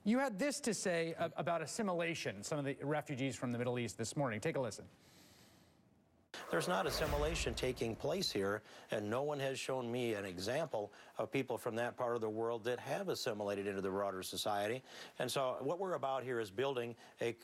You had this to say about assimilation, some of the refugees from the Middle East this morning. Take a listen. There's not assimilation taking place here, and no one has shown me an example of people from that part of the world that have assimilated into the broader society. And so what we're about here is building a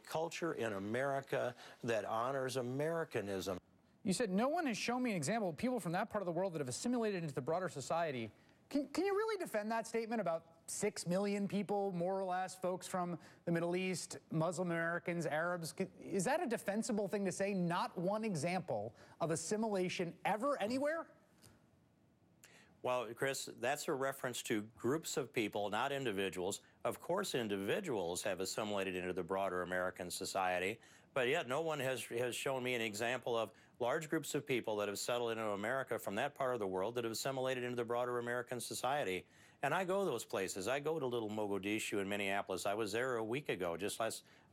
culture in America that honors Americanism. You said no one has shown me an example of people from that part of the world that have assimilated into the broader society. Can you really defend that statement about 6 million people, more or less, folks from the Middle East, Muslim Americans, Arabs? Is that a defensible thing to say? Not one example of assimilation ever, anywhere? Well, Chris, that's a reference to groups of people, not individuals. Of course, individuals have assimilated into the broader American society, but yet no one has shown me an example of large groups of people that have settled into America from that part of the world that have assimilated into the broader American society. And I go those places. I go to Little Mogadishu in Minneapolis. I was there a week ago,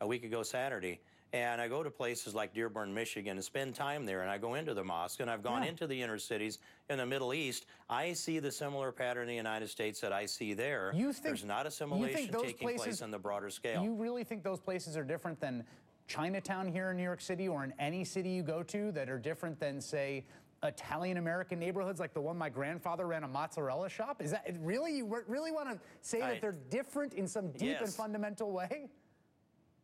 a week ago Saturday. And I go to places like Dearborn, Michigan, and spend time there. And I go into the mosque, and I've gone into the inner cities in the Middle East. I see the similar pattern in the United States that I see there. There's not assimilation taking place on the broader scale. You really think those places are different than Chinatown here in New York City or in any city you go to, that are different than, say, Italian-American neighborhoods like the one my grandfather ran a mozzarella shop? Is that really, you really want to say that they're different in some deep and fundamental way?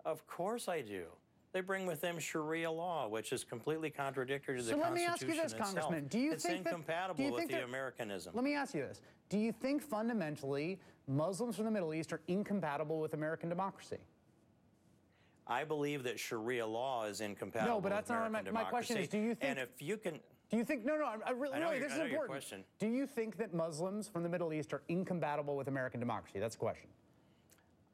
Of course I do. They bring with them Sharia law, which is completely contradictory to the Constitution itself. So let me ask you this, Congressman. Do you think incompatible with the Americanism. Let me ask you this. Do you think fundamentally Muslims from the Middle East are incompatible with American democracy? I believe that Sharia law is incompatible with American democracy. No, but that's not my question. Is, do you think? And if you can. Do you think? No, I really. This is important. Your question. Do you think that Muslims from the Middle East are incompatible with American democracy? That's the question.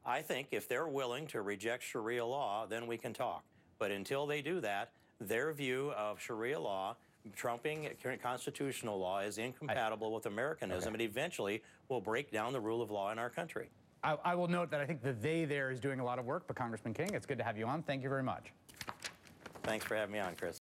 I think if they're willing to reject Sharia law, then we can talk. But until they do that, their view of Sharia law, trumping constitutional law, is incompatible with Americanism, and eventually will break down the rule of law in our country. I will note that I think the they there is doing a lot of work, but Congressman King, it's good to have you on. Thank you very much. Thanks for having me on, Chris.